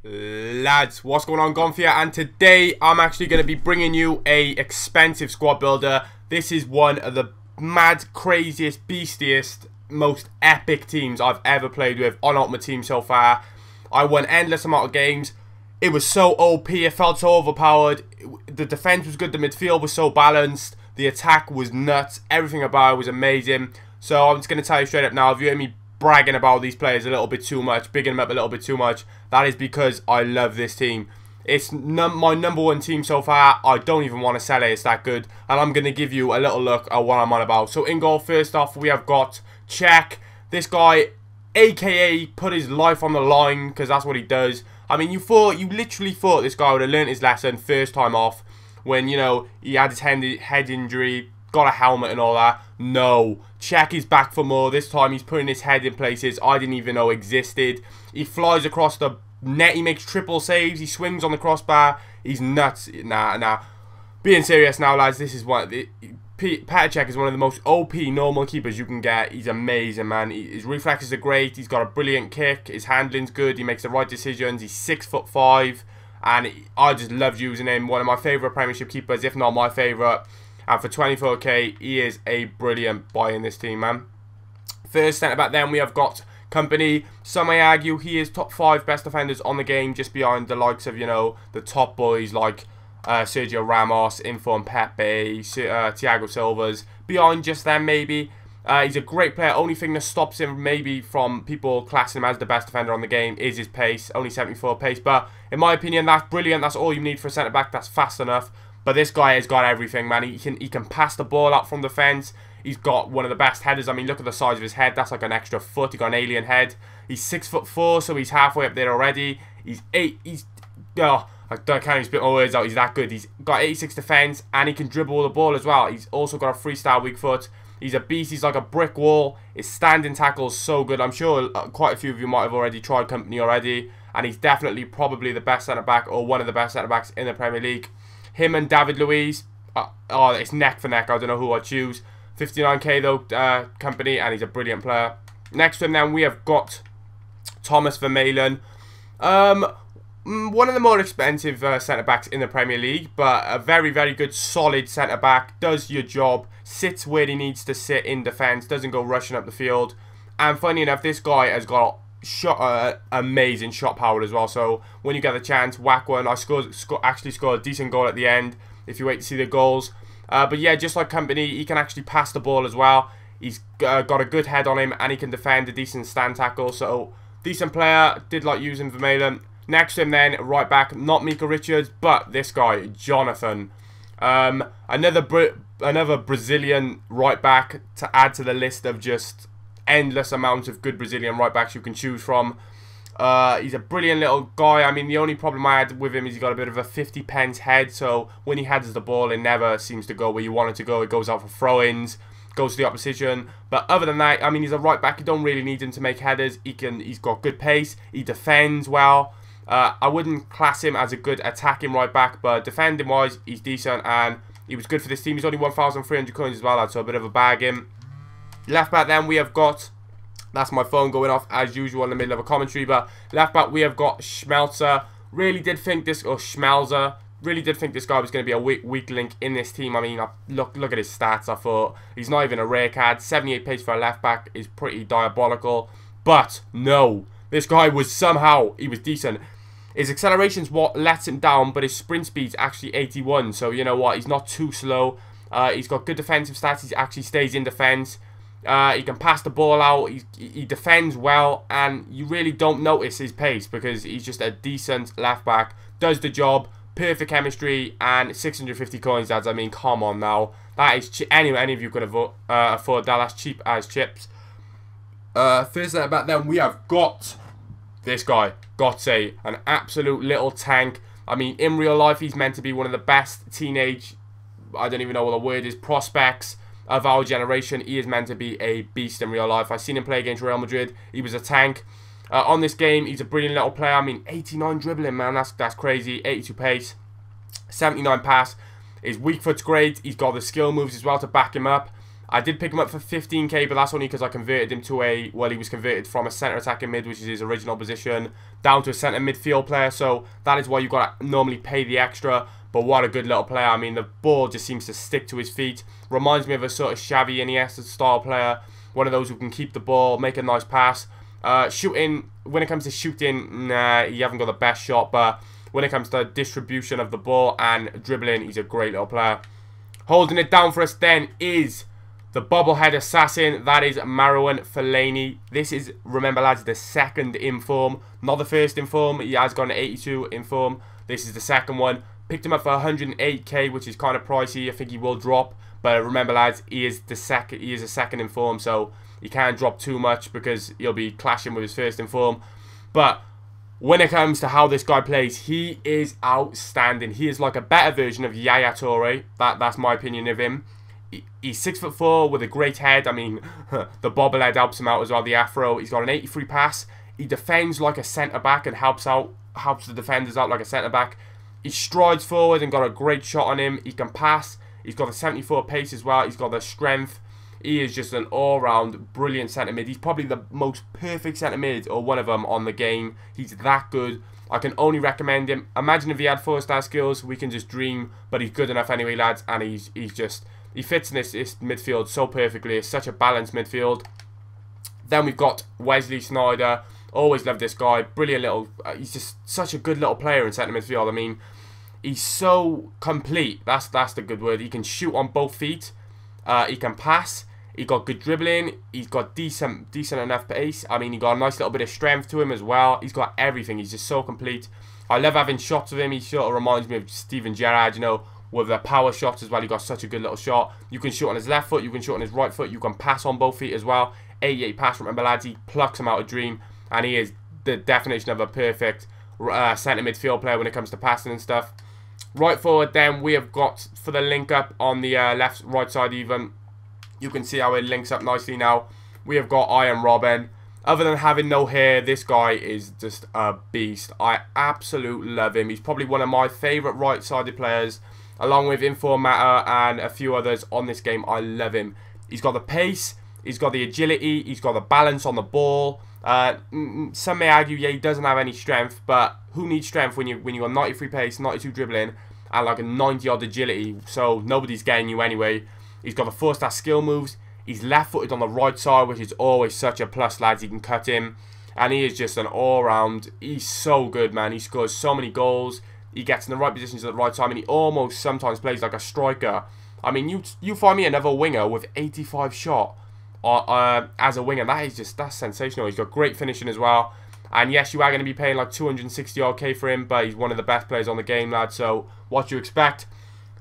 Lads, what's going on, Gonfia? And today I'm actually going to be bringing you a expensive squad builder. This is one of the mad, craziest, beastiest, most epic teams I've ever played with on Ultimate Team so far. I won endless amount of games. It was so OP, it felt so overpowered. The defense was good, the midfield was so balanced, the attack was nuts, everything about it was amazing. So I'm just going to tell you straight up now, if you hear me bragging about these players a little bit too much, bigging them up a little bit too much, that is because I love this team. It's my number one team so far. I don't even want to sell it, it's that good. And I'm going to give you a little look at what I'm on about. So in goal, first off, we have got Czech. This guy, aka put his life on the line, because that's what he does. I mean, you literally thought this guy would have learnt his lesson first time off, when, you know, he had his head injury, got a helmet and all that. No, Czech is back for more. This time he's putting his head in places I didn't even know existed. He flies across the net, he makes triple saves, he swings on the crossbar. He's nuts. Nah. Being serious now, lads, this is what... Petr Cech is one of the most OP normal keepers you can get. He's amazing, man. His reflexes are great. He's got a brilliant kick. His handling's good. He makes the right decisions. He's 6'5", and I just love using him. One of my favourite Premiership keepers, if not my favourite. And for 24k, he is a brilliant buy in this team, man. First centre back, then we have got Company. Some may argue he is top 5 best defenders on the game, just behind the likes of, you know, the top boys like Sergio Ramos, Inform Pepe, Thiago Silva's. Behind just them, maybe. He's a great player. Only thing that stops him maybe from people classing him as the best defender on the game is his pace. Only 74 pace. But in my opinion, that's brilliant. That's all you need for a centre-back. That's fast enough. But this guy has got everything, man. He can pass the ball out from the fence. He's got one of the best headers. I mean, look at the size of his head. That's like an extra foot. He got an alien head. He's 6'4", so he's halfway up there already. He's 8. I can't even spit my words out. He's that good. He's got 86 defense, and he can dribble the ball as well. He's also got a freestyle weak foot. He's a beast. He's like a brick wall. His standing tackle is so good. I'm sure quite a few of you might have already tried Company already, and he's definitely probably the best centre back, or one of the best centre backs in the Premier League. Him and David Luiz, oh, it's neck for neck. I don't know who I'd choose. 59k though, Company, and he's a brilliant player. Next to him then we have got Thomas Vermaelen. One of the more expensive centre-backs in the Premier League, but a very, very good, solid centre-back. Does your job, sits where he needs to sit in defence, doesn't go rushing up the field. And funny enough, this guy has got amazing shot power as well. So when you get the chance, whack one. I actually scored a decent goal at the end, if you wait to see the goals. But yeah, just like Company, he can actually pass the ball as well. He's got a good head on him, and he can defend a decent stand tackle. So, decent player. Did like using Vermaelen. Next to him then, right back, not Mika Richards, but this guy, Jonathan. Another Brazilian right back to add to the list of just endless amounts of good Brazilian right backs you can choose from. He's a brilliant little guy. I mean, the only problem I had with him is he's got a bit of a 50 pence head, so when he heads the ball, it never seems to go where you want it to go. It goes out for throw-ins, goes to the opposition. But other than that, I mean, he's a right back. You don't really need him to make headers. He's got good pace. He defends well. I wouldn't class him as a good attacking right back, but defending-wise, he's decent, and he was good for this team. He's only 1,300 coins as well, so a bit of a bargain. Left back then, we have got... That's my phone going off as usual in the middle of a commentary, but left back, we have got Schmelzer. Really did think this... Or Schmelzer. Really did think this guy was going to be a weak link in this team. I mean, look at his stats. I thought he's not even a rare card. 78 pace for a left back is pretty diabolical. But, no. This guy was somehow... He was decent. His acceleration's what lets him down, but his sprint speed's actually 81. So, you know what? He's not too slow. He's got good defensive stats. He actually stays in defense. He can pass the ball out. He defends well. And you really don't notice his pace because he's just a decent left back. Does the job. Perfect chemistry. And 650 coins, lads. I mean, come on now. That is any of you could afford that. That's cheap as chips. First centre back then, we have got... This guy, Gotze, an absolute little tank. I mean, in real life, he's meant to be one of the best teenage, I don't even know what the word is, prospects of our generation. He is meant to be a beast in real life. I've seen him play against Real Madrid. He was a tank. On this game, he's a brilliant little player. I mean, 89 dribbling, man. That's crazy. 82 pace, 79 pass. His weak foot's great. He's got the skill moves as well to back him up. I did pick him up for 15k, but that's only because I converted him to a, well, he was converted from a centre attacking mid, which is his original position, down to a centre midfield player. So that is why you've got to normally pay the extra. But what a good little player. I mean, the ball just seems to stick to his feet. Reminds me of a sort of Xavi Iniesta style player. One of those who can keep the ball, make a nice pass. Shooting, when it comes to shooting, nah, you haven't got the best shot. But when it comes to distribution of the ball and dribbling, he's a great little player. Holding it down for us then is the bobblehead assassin. That is Marouane Fellaini. This is, remember lads, the second in form. Not the first in form. He has gone to 82 in form. This is the second one. Picked him up for 108k, which is kind of pricey. I think he will drop. But remember lads, he is a second in form, so he can't drop too much because he'll be clashing with his first in form. But when it comes to how this guy plays, he is outstanding. He is like a better version of Yaya Toure. That's my opinion of him. He's 6'4" with a great head. I mean, the bobblehead helps him out as well, the afro. He's got an 83 pass. He defends like a centre-back and helps the defenders out like a centre-back. He strides forward and got a great shot on him. He can pass. He's got a 74 pace as well. He's got the strength. He is just an all-round brilliant centre-mid. He's probably the most perfect centre-mid, or one of them, on the game. He's that good. I can only recommend him. Imagine if he had 4-star skills. We can just dream. But he's good enough anyway, lads. And he fits in this midfield so perfectly. It's such a balanced midfield. Then we've got Wesley Sneijder. Always loved this guy. Brilliant little... he's just such a good little player in centre midfield. I mean, he's so complete. That's the good word. He can shoot on both feet. He can pass. He got good dribbling. He's got decent enough pace. I mean, he got a nice little bit of strength to him as well. He's got everything. He's just so complete. I love having shots of him. He sort of reminds me of Steven Gerrard, you know, with the power shots as well. He got such a good little shot. You can shoot on his left foot. You can shoot on his right foot. You can pass on both feet as well. 88 pass. Remember, lads, he plucks him out a dream. And he is the definition of a perfect centre midfield player when it comes to passing and stuff. Right forward then, we have got, for the link up on the right side even, you can see how it links up nicely now. We have got Robben. Other than having no hair, this guy is just a beast. I absolutely love him. He's probably one of my favourite right-sided players, along with Informata and a few others on this game. I love him. He's got the pace, he's got the agility, he's got the balance on the ball. Some may argue, yeah, he doesn't have any strength, but who needs strength when you got 93 pace, 92 dribbling, and like a 90-odd agility? So nobody's getting you anyway. He's got the 4-star skill moves. He's left-footed on the right side, which is always such a plus, lads. You can cut him, and he is just an all-round. He's so good, man. He scores so many goals. He gets in the right positions at the right time, and he almost sometimes plays like a striker. I mean, you find me another winger with 85 shot as a winger. That's sensational. He's got great finishing as well. And yes, you are going to be paying like 260k for him, but he's one of the best players on the game, lads. So what you expect.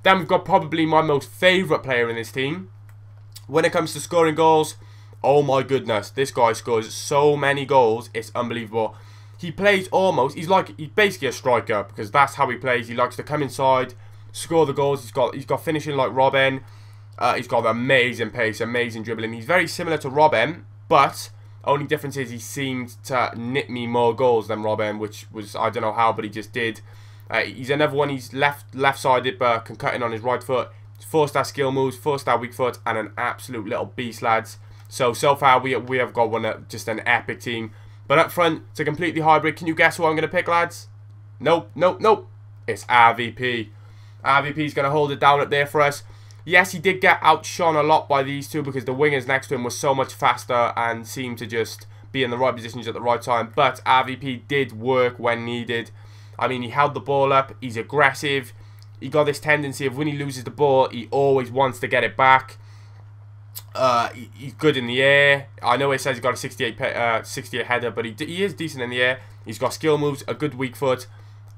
Then we've got probably my most favourite player in this team. When it comes to scoring goals, oh my goodness, this guy scores so many goals. It's unbelievable. He plays almost, he's basically a striker, because that's how he plays. He likes to come inside, score the goals. He's got finishing like Robben. He's got amazing pace, amazing dribbling. He's very similar to Robben, but only difference is he seemed to nip me more goals than Robben, which was, I don't know how, but he just did. He's another one. He's left-sided, but can cut in on his right foot. 4-star skill moves, 4-star weak foot, and an absolute little beast, lads. So far we have got one, just an epic team. But up front, it's a completely hybrid. Can you guess who I'm going to pick, lads? Nope. It's RVP. RVP's going to hold it down up there for us. Yes, he did get outshone a lot by these two because the wingers next to him were so much faster and seemed to just be in the right positions at the right time. But RVP did work when needed. I mean, he held the ball up. He's aggressive. He got this tendency of when he loses the ball, he always wants to get it back. He's good in the air. I know it says he's got a 68 header, but he is decent in the air. He's got skill moves, a good weak foot.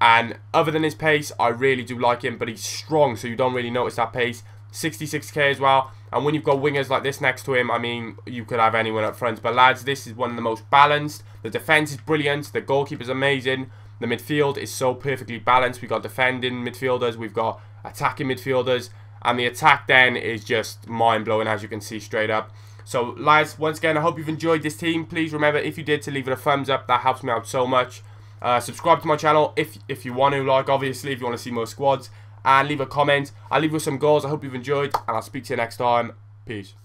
And other than his pace, I really do like him. But he's strong, so you don't really notice that pace. 66k as well. And when you've got wingers like this next to him, I mean, you could have anyone up front. But lads, this is one of the most balanced. The defense is brilliant. The goalkeeper's amazing. The midfield is so perfectly balanced. We've got defending midfielders. We've got attacking midfielders. And the attack then is just mind-blowing, as you can see straight up. So lads, once again, I hope you've enjoyed this team. Please remember, if you did, to leave it a thumbs up. That helps me out so much. Subscribe to my channel if you want to, like, obviously, if you want to see more squads. And leave a comment. I'll leave you with some goals. I hope you've enjoyed, and I'll speak to you next time. Peace.